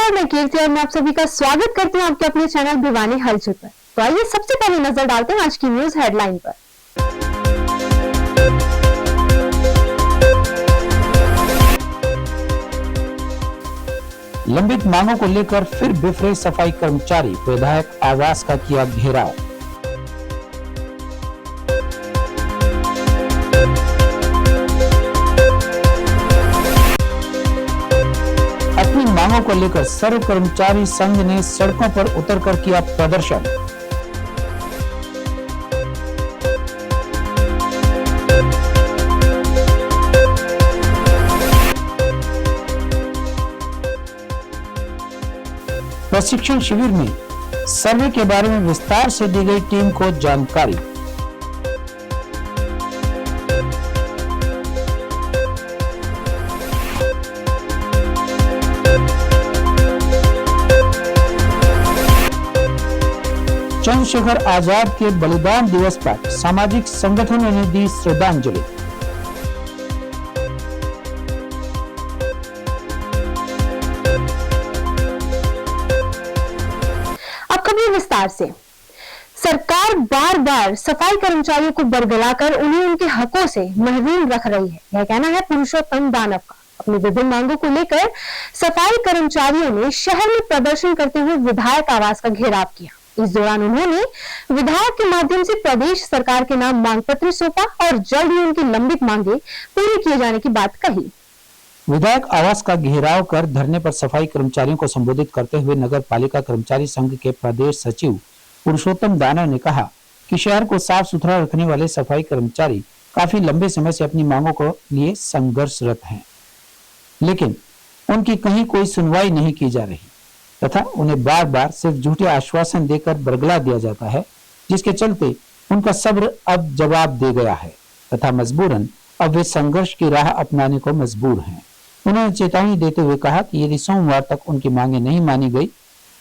नमस्कार, मैं कीर्ति और मैं आप सभी का स्वागत करती हूँ आपके अपने चैनल भिवानी हलचल पर। तो आइए सबसे पहले नजर डालते हैं आज की न्यूज हेडलाइन पर। लंबित मांगों को लेकर फिर बिफरे सफाई कर्मचारी, विधायक आवास का किया घेराव। अपनी मांगों को लेकर सर्व कर्मचारी संघ ने सड़कों पर उतरकर किया प्रदर्शन। प्रशिक्षण शिविर में सर्वे के बारे में विस्तार से दी गई टीम को जानकारी। चंद्रशेखर आजाद के बलिदान दिवस पर सामाजिक संगठनों ने दी श्रद्धांजलि। अब खबर विस्तार से। सरकार बार बार सफाई कर्मचारियों को बरगलाकर उन्हें उनके हकों से महरूम रख रही है, यह कहना है पुरुषोत्तम दानव का। अपनी विभिन्न मांगों को लेकर सफाई कर्मचारियों ने शहर में प्रदर्शन करते हुए विधायक आवास का घेराव किया। इस दौरान उन्होंने विधायक के माध्यम से प्रदेश सरकार के नाम मांग पत्र सौंपा और जल्द ही उनकी लंबित मांगे पूरी किए जाने की बात कही। विधायक आवास का घेराव कर धरने पर सफाई कर्मचारियों को संबोधित करते हुए नगर पालिका कर्मचारी संघ के प्रदेश सचिव पुरुषोत्तम दानव ने कहा कि शहर को साफ सुथरा रखने वाले सफाई कर्मचारी काफी लंबे समय से अपनी मांगों को लिए संघर्षरत हैं, लेकिन उनकी कहीं कोई सुनवाई नहीं की जा रही तथा उन्हें बार बार सिर्फ झूठे आश्वासन देकर बरगला दिया जाता है, जिसके चलते उनका सब्र अब जवाब दे गया है तथा मजबूरन अब वे संघर्ष की राह अपनाने को मजबूर हैं। उन्होंने चेतावनी देते हुए कहा कि यदि सोमवार तक उनकी मांगे नहीं मानी गई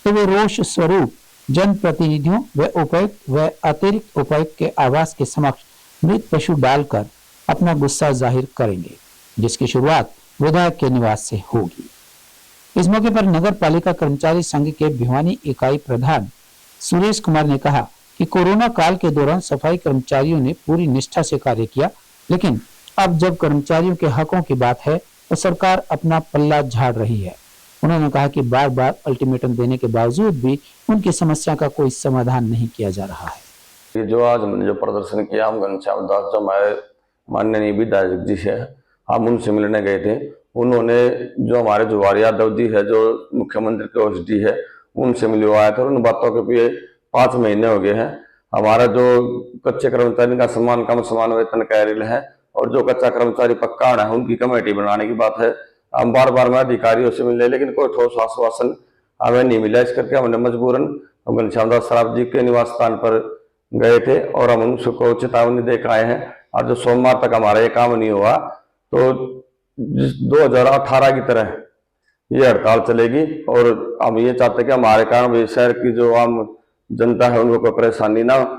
तो वे रोष स्वरूप जनप्रतिनिधियों व उपायुक्त व अतिरिक्त उपायुक्त के आवास के समक्ष मृत पशु डालकर अपना गुस्सा जाहिर करेंगे, जिसकी शुरुआत विधायक के निवास से होगी। इस मौके पर नगर पालिका कर्मचारी संघ के भिवानी इकाई प्रधान सुरेश कुमार ने कहा कि कोरोना काल के दौरान सफाई कर्मचारियों ने पूरी निष्ठा से कार्य किया, लेकिन अब जब कर्मचारियों के हकों की बात है तो सरकार अपना पल्ला झाड़ रही है। उन्होंने कहा कि बार बार अल्टीमेटम देने के बावजूद भी उनकी समस्या का कोई समाधान नहीं किया जा रहा है। ये जो आज हमने जो प्रदर्शन किया, हम घनश्याम दास जो हमारे माननीय विधायक जी है, हम उनसे मिलने गए थे। उन्होंने जो हमारे जुवार यादव जी है जो मुख्यमंत्री के ओएसडी है, उनसे मिलवाया था और उन बातों के लिए 5 महीने हो गए हैं। हमारा जो कच्चे कर्मचारी का कम समान वेतन कैरियल है और जो कच्चा कर्मचारी पक्का है उनकी कमेटी बनाने की बात है। हम बार बार में अधिकारियों से मिले लेकिन कोई ठोस आश्वासन हमें नहीं मिला। इस करके हमने मजबूरन घनश्याम दास सराफ जी के निवास स्थान पर गए थे और हम उनको चेतावनी देकर आए हैं। और जो सोमवार तक हमारा ये काम नहीं हुआ तो 2018 की तरह ये हड़ताल चलेगी और हम ये चाहते हैं कि हमारे कारण शहर की जो आम जनता है उनको कोई परेशानी ना हो।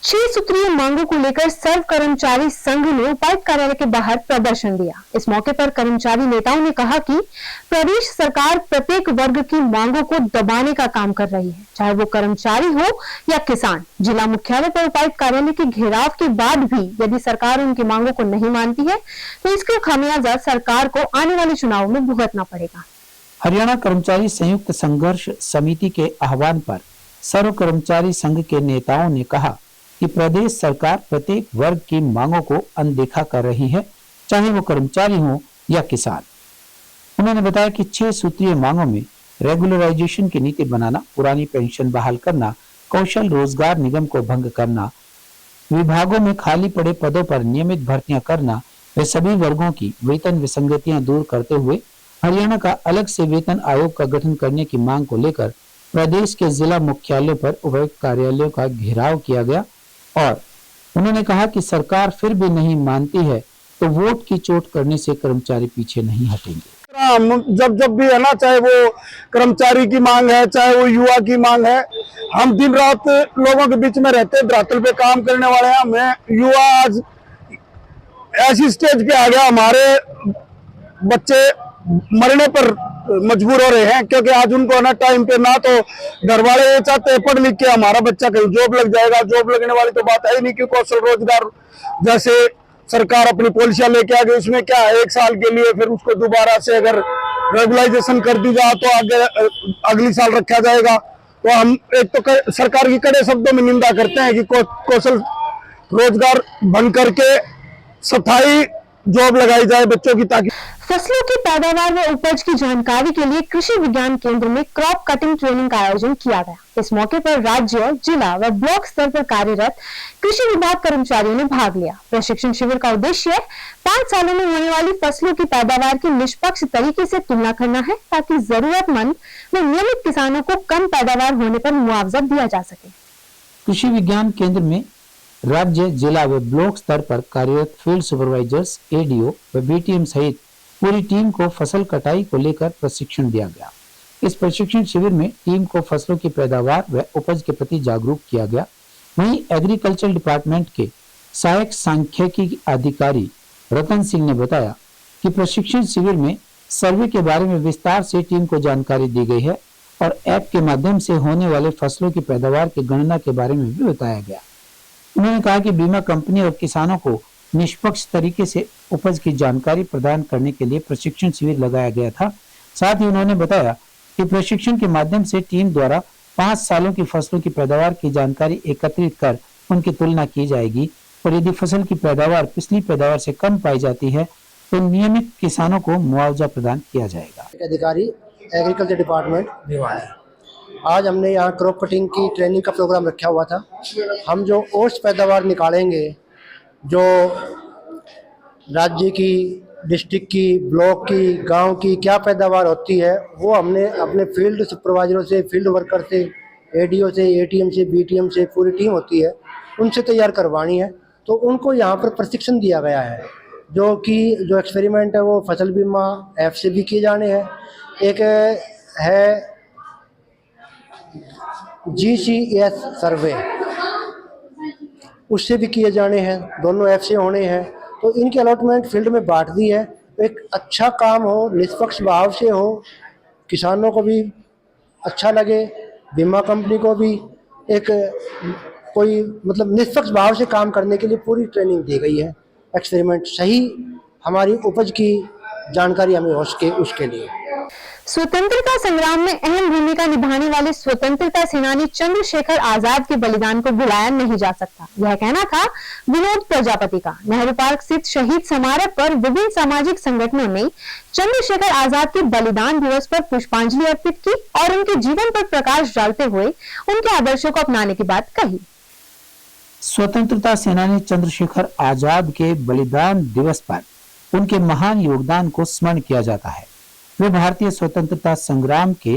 6 सूत्रीय मांगों को लेकर सर्व कर्मचारी संघ ने उपायुक्त कार्यालय के बाहर प्रदर्शन दिया। इस मौके पर कर्मचारी नेताओं ने कहा कि प्रदेश सरकार प्रत्येक वर्ग की मांगों को दबाने का काम कर रही है, चाहे वो कर्मचारी हो या किसान। जिला मुख्यालय पर उपायुक्त कार्यालय के घेराव के बाद भी यदि सरकार उनकी मांगों को नहीं मानती है तो इसका खामियाजा सरकार को आने वाले चुनाव में भुगतना पड़ेगा। हरियाणा कर्मचारी संयुक्त संघर्ष समिति के आह्वान पर सर्व कर्मचारी संघ के नेताओं ने कहा कि प्रदेश सरकार प्रत्येक वर्ग की मांगों को अनदेखा कर रही है, चाहे वो कर्मचारी हो या किसान। उन्होंने बताया कि 6 सूत्रीय मांगों में रेगुलराइजेशन की नीति बनाना, पुरानी पेंशन बहाल करना, कौशल रोजगार निगम को भंग करना, विभागों में खाली पड़े पदों पर नियमित भर्तियां करना वे सभी वर्गों की वेतन विसंगतियां दूर करते हुए हरियाणा का अलग से वेतन आयोग का गठन करने की मांग को लेकर प्रदेश के जिला मुख्यालयों पर उपायुक्त कार्यालयों का घेराव किया गया और उन्होंने कहा कि सरकार फिर भी नहीं मानती है तो वोट की चोट करने से कर्मचारी पीछे नहीं हटेंगे। जब भी है ना, चाहे वो कर्मचारी की मांग है चाहे वो युवा की मांग है, हम दिन रात लोगों के बीच में रहते धरातल पे काम करने वाले हैं। हमें युवा आज ऐसी स्टेज पे आ गया, हमारे बच्चे मरने पर मजबूर हो रहे हैं, क्योंकि आज उनको ना टाइम पे ना तो घर वाले ये चाहते हैं पढ़ लिख के हमारा बच्चा कहीं जॉब लग जाएगा। जॉब लगने वाली तो बात है ही नहीं कि कौशल रोजगार जैसे सरकार अपनी पॉलिसियां लेके आ गई, उसमें क्या है 1 साल के लिए, फिर उसको दोबारा से अगर रेगुलाइजेशन कर दी जाए तो आगे अगली साल रखा जाएगा। तो हम एक तो सरकार की कड़े शब्दों में निंदा करते हैं कि कौशल रोजगार बंद करके स्थायी जॉब लगाई जाए बच्चों की, ताकि फसलों की पैदावार व उपज की जानकारी के लिए कृषि विज्ञान केंद्र में क्रॉप कटिंग ट्रेनिंग का आयोजन किया गया। इस मौके पर राज्य, जिला व ब्लॉक स्तर पर कार्यरत कृषि विभाग कर्मचारियों ने भाग लिया। प्रशिक्षण शिविर का उद्देश्य 5 सालों में होने वाली फसलों की पैदावार की निष्पक्ष तरीके से तुलना करना है, ताकि जरूरतमंद व नियमित किसानों को कम पैदावार होने पर मुआवजा दिया जा सके। कृषि विज्ञान केंद्र में राज्य, जिला व ब्लॉक स्तर पर कार्यरत फील्ड सुपरवाइजर्स, एडीओ व बीटीएम सहित पूरी टीम को फसल कटाई को लेकर प्रशिक्षण दिया गया। इस प्रशिक्षण शिविर में टीम को फसलों की पैदावार व उपज के प्रति जागरूक किया गया। वहीं एग्रीकल्चर डिपार्टमेंट के सहायक सांख्यिकी अधिकारी रतन सिंह ने बताया कि प्रशिक्षण शिविर में सर्वे के बारे में विस्तार से टीम को जानकारी दी गई है और ऐप के माध्यम से होने वाले फसलों की पैदावार की गणना के बारे में भी बताया गया। उन्होंने कहा कि बीमा कंपनी और किसानों को निष्पक्ष तरीके से उपज की जानकारी प्रदान करने के लिए प्रशिक्षण शिविर लगाया गया था। साथ ही उन्होंने बताया कि प्रशिक्षण के माध्यम से टीम द्वारा 5 सालों की फसलों की पैदावार की जानकारी एकत्रित कर उनकी तुलना की जाएगी और यदि फसल की पैदावार पिछली पैदावार से कम पाई जाती है तो नियमित किसानों को मुआवजा प्रदान किया जाएगा। अधिकारी एग्रीकल्चर डिपार्टमेंट भिवाड़ी, आज हमने यहाँ क्रॉप कटिंग की ट्रेनिंग का प्रोग्राम रखा हुआ था। हम जो ओट्स पैदावार निकालेंगे, जो राज्य की, डिस्ट्रिक्ट की, ब्लॉक की, गांव की क्या पैदावार होती है, वो हमने अपने फील्ड सुपरवाइजरों से, फील्ड वर्कर से, एडीओ से, एटीएम से, बीटीएम से, पूरी टीम होती है, उनसे तैयार करवानी है। तो उनको यहाँ पर प्रशिक्षण दिया गया है, जो एक्सपेरिमेंट है वो फसल बीमा ऐप से भी किए जाने हैं। एक है GCS सर्वे, उससे भी किए जाने हैं, दोनों ऐप से होने हैं। तो इनकी अलॉटमेंट फील्ड में बांट दी है। एक अच्छा काम हो, निष्पक्ष भाव से हो, किसानों को भी अच्छा लगे, बीमा कंपनी को भी एक कोई मतलब निष्पक्ष भाव से काम करने के लिए पूरी ट्रेनिंग दी गई है। एक्सपेरिमेंट सही हमारी उपज की जानकारी हमें हो सके उसके लिए। स्वतंत्रता संग्राम में अहम भूमिका निभाने वाले स्वतंत्रता सेनानी चंद्रशेखर आजाद के बलिदान को भुलाया नहीं जा सकता, यह कहना था विनोद प्रजापति का। नेहरू पार्क स्थित शहीद स्मारक पर विभिन्न सामाजिक संगठनों ने चंद्रशेखर आजाद के बलिदान दिवस पर पुष्पांजलि अर्पित की और उनके जीवन पर प्रकाश डालते हुए उनके आदर्शों को अपनाने की बात कही। स्वतंत्रता सेनानी चंद्रशेखर आजाद के बलिदान दिवस पर उनके महान योगदान को स्मरण किया जाता है। वे भारतीय स्वतंत्रता संग्राम के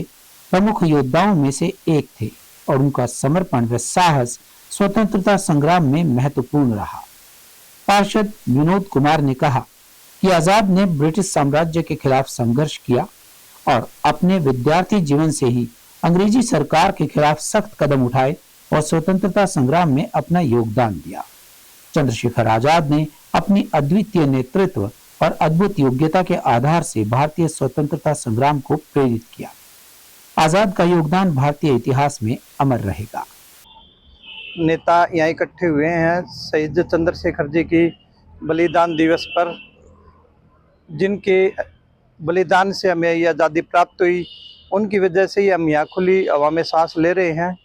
प्रमुख योद्धाओं में से एक थे और उनका समर्पण व साहस स्वतंत्रता संग्राम में महत्वपूर्ण रहा। पार्षद विनोद कुमार ने कहा कि आजाद ने ब्रिटिश साम्राज्य के खिलाफ संघर्ष किया और अपने विद्यार्थी जीवन से ही अंग्रेजी सरकार के खिलाफ सख्त कदम उठाए और स्वतंत्रता संग्राम में अपना योगदान दिया। चंद्रशेखर आजाद ने अपनी अद्वितीय नेतृत्व और अद्भुत योग्यता के आधार से भारतीय स्वतंत्रता संग्राम को प्रेरित किया। आजाद का योगदान भारतीय इतिहास में अमर रहेगा। नेता यहाँ इकट्ठे हुए हैं शहीद चंद्रशेखर जी की बलिदान दिवस पर, जिनके बलिदान से हमें ये आज़ादी प्राप्त हुई। उनकी वजह से ही हम यहाँ खुली हवा में सांस ले रहे हैं।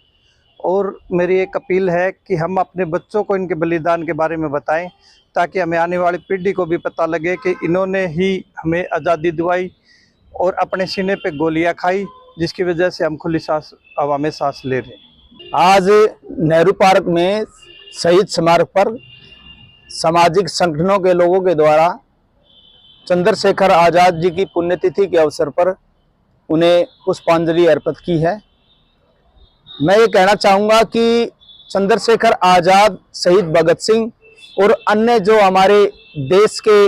और मेरी एक अपील है कि हम अपने बच्चों को इनके बलिदान के बारे में बताएं, ताकि हमें आने वाली पीढ़ी को भी पता लगे कि इन्होंने ही हमें आज़ादी दिलवाई और अपने सीने पे गोलियां खाई, जिसकी वजह से हम खुली सांस हवा में सांस ले रहे हैं। आज नेहरू पार्क में शहीद स्मारक पर सामाजिक संगठनों के लोगों के द्वारा चंद्रशेखर आजाद जी की पुण्यतिथि के अवसर पर उन्हें पुष्पांजलि अर्पित की है। मैं ये कहना चाहूँगा कि चंद्रशेखर आजाद, शहीद भगत सिंह और अन्य जो हमारे देश के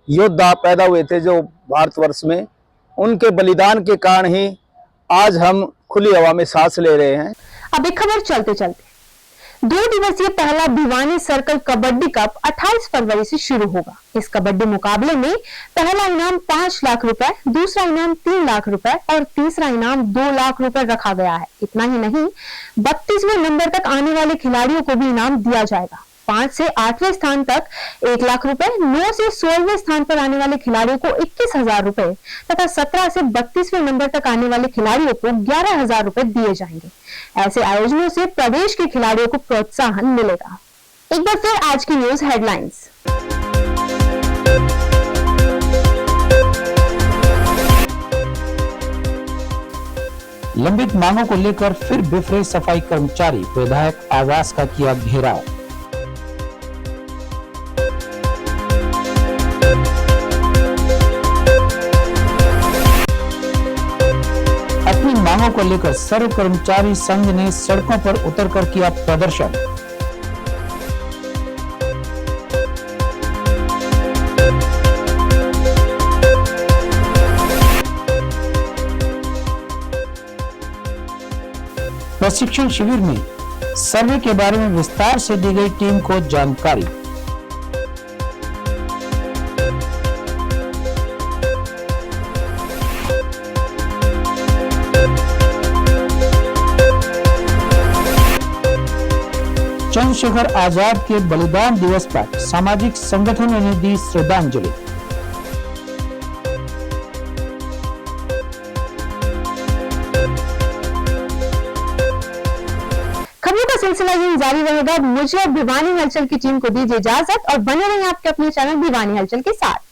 योद्धा पैदा हुए थे जो भारतवर्ष में, उनके बलिदान के कारण ही आज हम खुली हवा में सांस ले रहे हैं। अब एक खबर चलते चलते, 2 दिवसीय पहला भिवानी सर्कल कबड्डी कप 28 फरवरी से शुरू होगा। इस कबड्डी मुकाबले में पहला इनाम 5 लाख रुपए, दूसरा इनाम 3 लाख रुपए और तीसरा इनाम 2 लाख रुपए रखा गया है। इतना ही नहीं, 32वें नंबर तक आने वाले खिलाड़ियों को भी इनाम दिया जाएगा। 5 से 8वें स्थान तक 1 लाख रुपए, 9 से 16वें स्थान पर आने वाले खिलाड़ियों को 21,000 रुपए तथा 17 से 32वें नंबर तक आने वाले खिलाड़ियों को 11,000 रुपए दिए जाएंगे। ऐसे आयोजनों से प्रदेश के खिलाड़ियों को प्रोत्साहन मिलेगा। एक बार फिर आज की न्यूज हेडलाइंस। लंबित मांगों को लेकर फिर बिफरे सफाई कर्मचारी, विधायक आवास का किया घेराव। अपनी मांगों को लेकर सर्व कर्मचारी संघ ने सड़कों पर उतरकर किया प्रदर्शन। प्रशिक्षण शिविर में सर्वे के बारे में विस्तार से दी गई टीम को जानकारी। चंद्रशेखर आजाद के बलिदान दिवस पर सामाजिक संगठनों ने दी श्रद्धांजलि। खबरों का सिलसिला यूं जारी रहेगा। मुझे और भिवानी हलचल की टीम को दीजिए इजाजत और बने रहें आपके अपने चैनल भिवानी हलचल के साथ।